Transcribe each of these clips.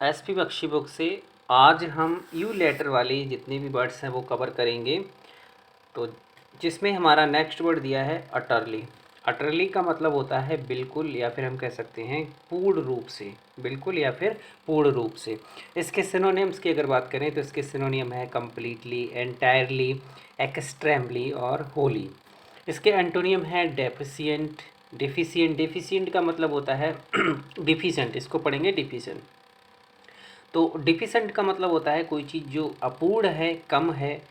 SP Bakshi book से आज हम यू लेटर वाले जितने भी वर्ड्स हैं वो कवर करेंगे। तो जिसमें हमारा नेक्स्ट वर्ड दिया है अटरली। अटरली का मतलब होता है बिल्कुल, या फिर हम कह सकते हैं पूर्ण रूप से। बिल्कुल या फिर पूर्ण रूप से। इसके सिनोनिम्स की अगर बात करें तो इसके सिनोनियम है कंप्लीटली, एंटायरली, एक्सट्रीमली और होली। इसके एंटोनियम है डेफिशिएंट। डिफिशिएंट, डिफिशिएंट का मतलब होता है डिफिशेंट, इसको पढ़ेंगे डिफिशेंट। तो डिफिशेंट का मतलब होता है कोई चीज़ जो अपूर्ण है, कम है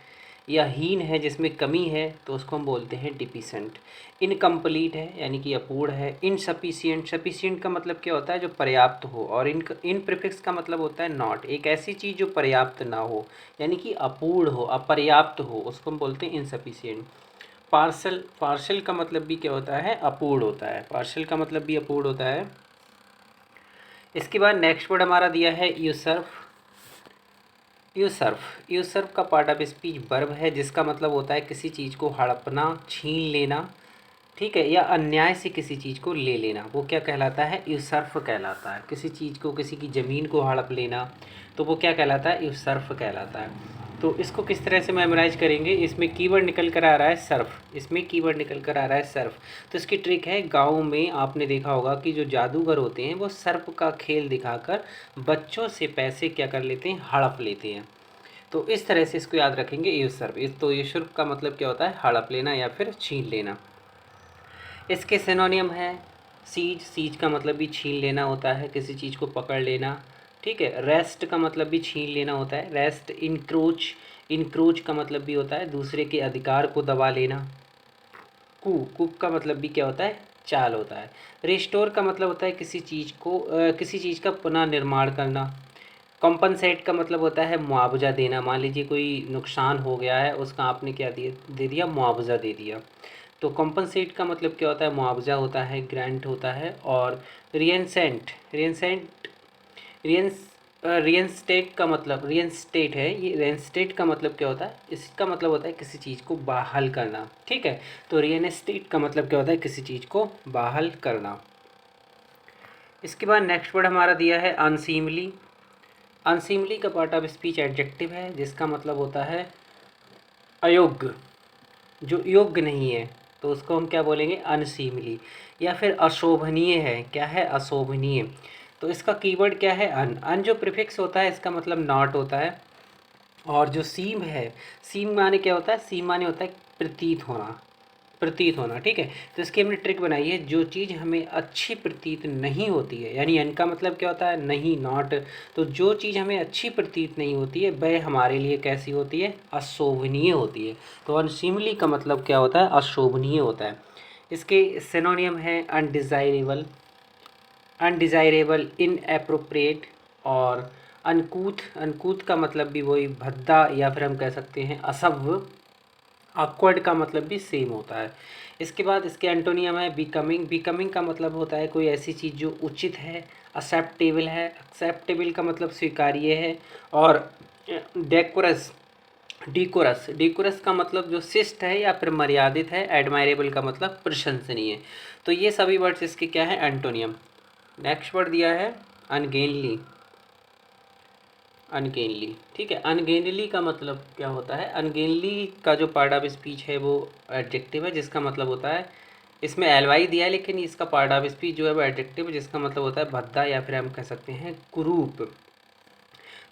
या हीन है, जिसमें कमी है, तो उसको हम बोलते हैं डिफिशेंट। इनकम्प्लीट है यानी कि अपूर्ण है। इनसफिशिएंट, सफिशिएंट का मतलब क्या होता है जो पर्याप्त हो। और इन प्रीफिक्स का मतलब होता है नॉट, एक ऐसी चीज़ जो पर्याप्त ना हो यानी कि अपूर्ण हो, अपर्याप्त हो, उसको हम बोलते हैं इनसफिशिएंट। पार्सल, पार्शल का मतलब भी क्या होता है, अपूर्ण होता है। पार्शल का मतलब भी अपूर्ण होता है। इसके बाद नेक्स्ट वर्ड हमारा दिया है यूसर्फ। यूसर्फ, यूसर्फ का पार्ट ऑफ स्पीच वर्ब है, जिसका मतलब होता है किसी चीज़ को हड़पना, छीन लेना, ठीक है, या अन्याय से किसी चीज़ को ले लेना। वो क्या कहलाता है, यूसर्फ कहलाता है। किसी चीज़ को, किसी की ज़मीन को हड़प लेना, तो वो क्या कहलाता है, यूसर्फ कहलाता है। तो इसको किस तरह से मेमोराइज करेंगे, इसमें कीवर्ड निकल कर आ रहा है सर्फ। इसमें कीवर्ड निकल कर आ रहा है सर्फ। तो इसकी ट्रिक है, गाँव में आपने देखा होगा कि जो जादूगर होते हैं वो सर्फ का खेल दिखाकर बच्चों से पैसे क्या कर लेते हैं, हड़प लेते हैं। तो इस तरह से इसको याद रखेंगे, यूसर्फ। इस तो यूसर्फ का मतलब क्या होता है, हड़प लेना या फिर छीन लेना। इसके सिनोनियम है सीज। सीज का मतलब भी छीन लेना होता है, किसी चीज़ को पकड़ लेना, ठीक है। रेस्ट का मतलब भी छीन लेना होता है, रेस्ट। इंक्रोच, इंक्रोच का मतलब भी होता है दूसरे के अधिकार को दबा लेना। कुक का मतलब भी क्या होता है, चाल होता है। रिस्टोर का मतलब होता है किसी चीज़ को किसी चीज़ का पुनः निर्माण करना। कॉम्पनसेट का मतलब होता है मुआवजा देना। मान लीजिए कोई नुकसान हो गया है, उसका आपने क्या दे दिया, मुआवजा दे दिया। तो कॉम्पनसेट का मतलब क्या होता है, मुआवजा होता है, ग्रांट होता है। और रियनसेंट, रियनसेंट, रियंस रियंस्टेट का मतलब, रियंस्टेट है ये। रियंस्टेट का मतलब क्या होता है, इसका मतलब होता है किसी चीज़ को बहाल करना, ठीक है। तो रियनस्टेट का मतलब क्या होता है, किसी चीज़ को बहाल करना। इसके बाद नेक्स्ट वर्ड हमारा दिया है अनसीमली। अनसीमली का पार्ट ऑफ स्पीच एडजेक्टिव है, जिसका मतलब होता है अयोग्य, जो योग्य नहीं है, तो उसको हम क्या बोलेंगे, अनसीमली। या फिर अशोभनीय है, क्या है, अशोभनीय। तो इसका कीवर्ड क्या है, अन। अन जो प्रीफिक्स होता है इसका मतलब नॉट होता है। और जो सीम है, सीम माने क्या होता है, सीम माने होता है प्रतीत होना, प्रतीत होना, ठीक है। तो इसकी हमने ट्रिक बनाई है, जो चीज़ हमें अच्छी प्रतीत नहीं होती है, यानी एन का मतलब क्या होता है, नहीं, नॉट। तो जो चीज़ हमें अच्छी प्रतीत नहीं होती है वह हमारे लिए कैसी होती है, अशोभनीय होती है। तो अनसीमली का मतलब क्या होता है, अशोभनीय होता है। इसके सिनोनियम है अनडिज़ायरेबल, अनडिज़ायरेबल, इनएप्रोप्रिएट और अनकूथ। अनकूथ का मतलब भी वही भद्दा, या फिर हम कह सकते हैं असभ्य। ऑकवर्ड का मतलब भी सेम होता है। इसके बाद इसके एंटोनियम है बिकमिंग। बिकमिंग का मतलब होता है कोई ऐसी चीज़ जो उचित है, एक्सेप्टेबल है। एक्सेप्टेबल का मतलब स्वीकार्य है। और डेकोरस, डिकोरस, डिकोरस का मतलब जो शिष्ट है या फिर मर्यादित है। एडमायरेबल का मतलब प्रशंसनीय। तो ये सभी वर्ड्स इसके क्या है, एंटोनियम। नेक्स्ट वर्ड दिया है अनगेनली। अनगेनली, ठीक है। अनगेनली का मतलब क्या होता है, अनगेनली का जो पार्ट ऑफ स्पीच है वो एडजेक्टिव है, जिसका मतलब होता है, इसमें एल वाई दिया है लेकिन इसका पार्ट ऑफ स्पीच जो है वो एडजेक्टिव है, जिसका मतलब होता है भद्दा, या फिर हम कह सकते हैं कुरूप।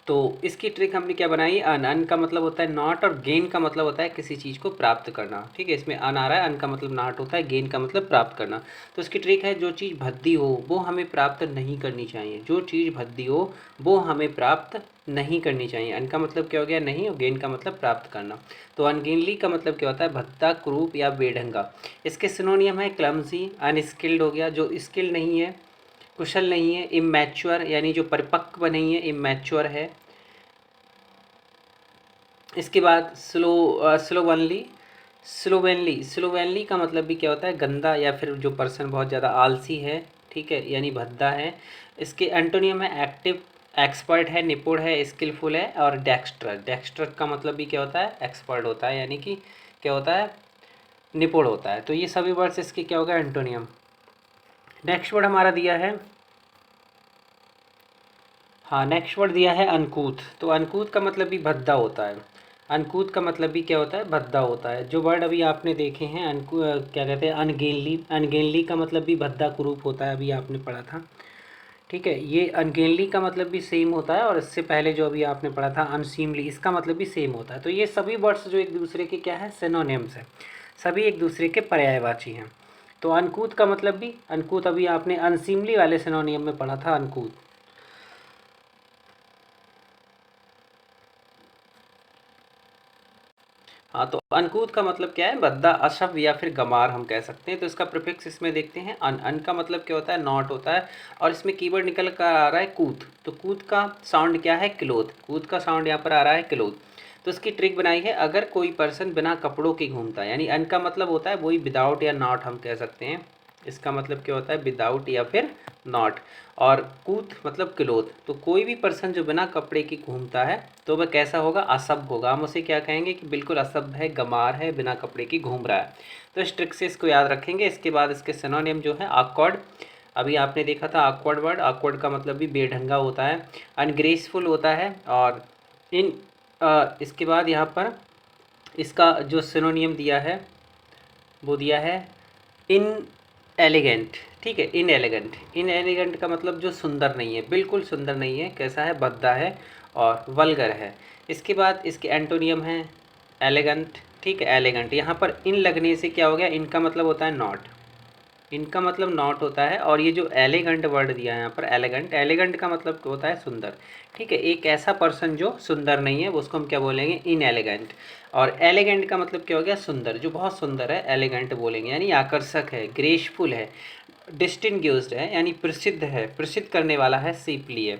तो इसकी ट्रिक हमने क्या बनाई, अन। अन का मतलब होता है नॉट, और गेन का मतलब होता है किसी चीज़ को प्राप्त करना, ठीक है। इसमें अन आ रहा है, अन का मतलब नॉट होता है, गेन का मतलब प्राप्त करना। तो इसकी ट्रिक है, जो चीज़ भद्दी हो वो हमें प्राप्त नहीं करनी चाहिए। जो चीज़ भद्दी हो वो हमें प्राप्त नहीं करनी चाहिए। अन का मतलब क्या हो गया, नहीं, और गेन का मतलब प्राप्त करना। तो अनगेनली का मतलब क्या होता है, भद्दा, क्रूप या बेढंगा। इसके सिनोनियम है क्लमसी, अनस्किल्ड हो गया, जो स्किल नहीं है, कुशल नहीं है। इमैच्योर यानी जो परिपक्व नहीं है, इमैच्योर है। इसके बाद स्लोवनली, स्लोवेनली। स्लोवेनली का मतलब भी क्या होता है, गंदा, या फिर जो पर्सन बहुत ज़्यादा आलसी है, ठीक है, यानी भद्दा है। इसके एंटोनियम है एक्टिव, एक्सपर्ट है, निपुण है, स्किलफुल है। और डेक्स्टर, डेक्स्टर का मतलब भी क्या होता है, एक्सपर्ट होता है, यानी कि क्या होता है, निपुण होता है। तो ये सभी वर्ड्स इसके क्या होगा, एंटोनियम। नेक्स्ट वर्ड हमारा दिया है हाँ, नेक्स्ट वर्ड दिया है अनकूथ। तो अनकूथ का मतलब भी भद्दा होता है। अनकूथ का मतलब भी क्या होता है? भद्दा होता है। जो वर्ड अभी आपने देखे हैं क्या कहते हैं, अनगेनली। अनगेनली का मतलब भी भद्दा कुरूप होता है, अभी आपने पढ़ा था। ठीक है, ये अनगेनली का मतलब भी सेम होता है, और इससे पहले जो अभी आपने पढ़ा था अनसीमली, इसका मतलब भी सेम होता है। तो ये सभी वर्ड्स जो एक दूसरे के क्या है, सिनोनिम्स है, सभी एक दूसरे के पर्यायवाची हैं। तो अनकूथ का मतलब भी, अनकूथ अभी आपने अनसीमली वाले सिनोनियम में पढ़ा था, अनकूथ। हाँ, तो अनकूथ का मतलब क्या है? भद्दा, अशभ या फिर गमार हम कह सकते हैं। तो इसका प्रीफिक्स इसमें देखते हैं, अन का मतलब क्या होता है? नॉट होता है। और इसमें कीवर्ड निकल कर आ रहा है कूथ। तो कूथ का साउंड क्या है? क्लोथ। कूथ का साउंड यहाँ पर आ रहा है क्लोथ। तो इसकी ट्रिक बनाई है, अगर कोई पर्सन बिना कपड़ों के घूमता है, यानी अन का मतलब होता है वही विदाउट या नॉट हम कह सकते हैं। इसका मतलब क्या होता है? विदाउट या फिर नॉट। और कूथ मतलब क्लोथ। तो कोई भी पर्सन जो बिना कपड़े के घूमता है तो वह कैसा होगा? असभ्य होगा। हम उसे क्या कहेंगे? कि बिल्कुल असभ्य है, गमार है, बिना कपड़े की घूम रहा है। तो इस ट्रिक से इसको याद रखेंगे। इसके बाद इसके सिनोनिम जो है, ऑकवर्ड। अभी आपने देखा था ऑकवर्ड वर्ड। ऑकवर्ड का मतलब भी बेढंगा होता है, अनग्रेसफुल होता है। और इन इसके बाद यहाँ पर इसका जो सिनोनियम दिया है वो दिया है इन एलिगेंट। ठीक है, इन एलिगेंट। इन एलिगेंट का मतलब जो सुंदर नहीं है, बिल्कुल सुंदर नहीं है, कैसा है? भद्दा है और वल्गर है। इसके बाद इसके एंटोनियम हैं एलिगेंट। ठीक है, एलिगेंट। यहाँ पर इन लगने से क्या हो गया? इनका मतलब होता है नॉट। इनका मतलब नॉट होता है। और ये जो एलिगेंट वर्ड दिया है यहाँ पर, एलिगेंट, एलिगेंट का मतलब होता है सुंदर। ठीक है, एक ऐसा पर्सन जो सुंदर नहीं है, वो उसको हम क्या बोलेंगे? इन एलिगेंट। और एलिगेंट का मतलब क्या हो गया? सुंदर, जो बहुत सुंदर है, एलिगेंट बोलेंगे, यानी आकर्षक है, ग्रेसफुल है, डिस्टिंग्विश्ड है, यानी प्रसिद्ध है, प्रसिद्ध करने वाला है, सीपली है,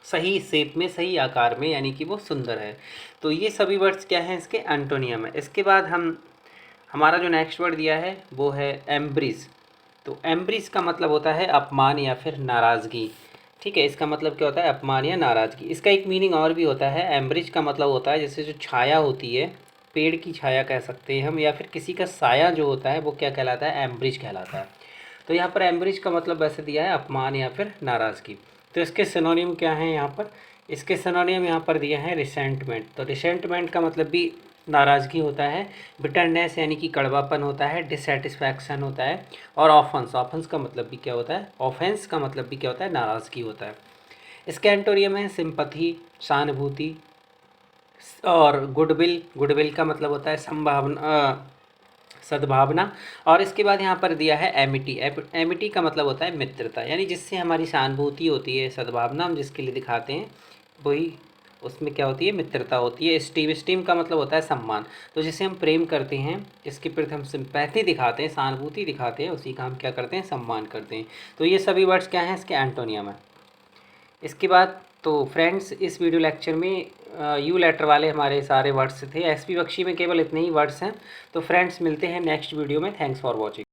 सही शेप में, सही आकार में, यानी कि वो सुंदर है। तो ये सभी वर्ड्स क्या हैं? इसके एंटोनियम है। इसके बाद हमारा जो नेक्स्ट वर्ड दिया है वो है एम्ब्रिज। तो एम्ब्रिज का मतलब होता है अपमान या फिर नाराज़गी। ठीक है, इसका मतलब क्या होता है? अपमान या नाराज़गी। इसका एक मीनिंग और भी होता है। एम्ब्रिज का मतलब होता है जैसे जो छाया होती है, पेड़ की छाया कह सकते हैं हम, या फिर किसी का साया जो होता है वो क्या कहलाता है? एम्ब्रिज कहलाता है। तो यहाँ पर एम्ब्रिज का मतलब वैसे दिया है अपमान या फिर नाराज़गी। तो इसके सिनोनिम क्या हैं यहाँ पर? इसके सिनोनिम यहाँ पर दिए हैं रिसेंटमेंट। तो रिसेंटमेंट का मतलब भी नाराज़गी होता है, बिटरनेस यानी कि कड़वापन होता है, डिससेटिस्फैक्शन होता है, और ऑफेंस। ऑफेंस का मतलब भी क्या होता है? ऑफेंस का मतलब भी क्या होता है? नाराज़गी होता है। इसके एंटोनियम है सिंपथी, सहानुभूति, और गुडविल। गुडविल का मतलब होता है संभावना, सद्भावना। और इसके बाद यहाँ पर दिया है एमिटी। एमिटी का मतलब होता है मित्रता, यानी जिससे हमारी सहानुभूति होती है, सद्भावना हम जिसके लिए दिखाते हैं, वही उसमें क्या होती है? मित्रता होती है। स्टीम, स्टीम का मतलब होता है सम्मान। तो जिसे हम प्रेम करते हैं, इसके प्रति हम सिंपैथी दिखाते हैं, सहानुभूति दिखाते हैं, उसी का हम क्या करते हैं? सम्मान करते हैं। तो ये सभी वर्ड्स क्या हैं? इसके एंटोनियम है। इसके बाद तो फ्रेंड्स, इस वीडियो लेक्चर में यू लेटर वाले हमारे सारे वर्ड्स थे। एसपी बख्शी में केवल इतने ही वर्ड्स हैं। तो फ्रेंड्स, मिलते हैं नेक्स्ट वीडियो में। Thanks for watching.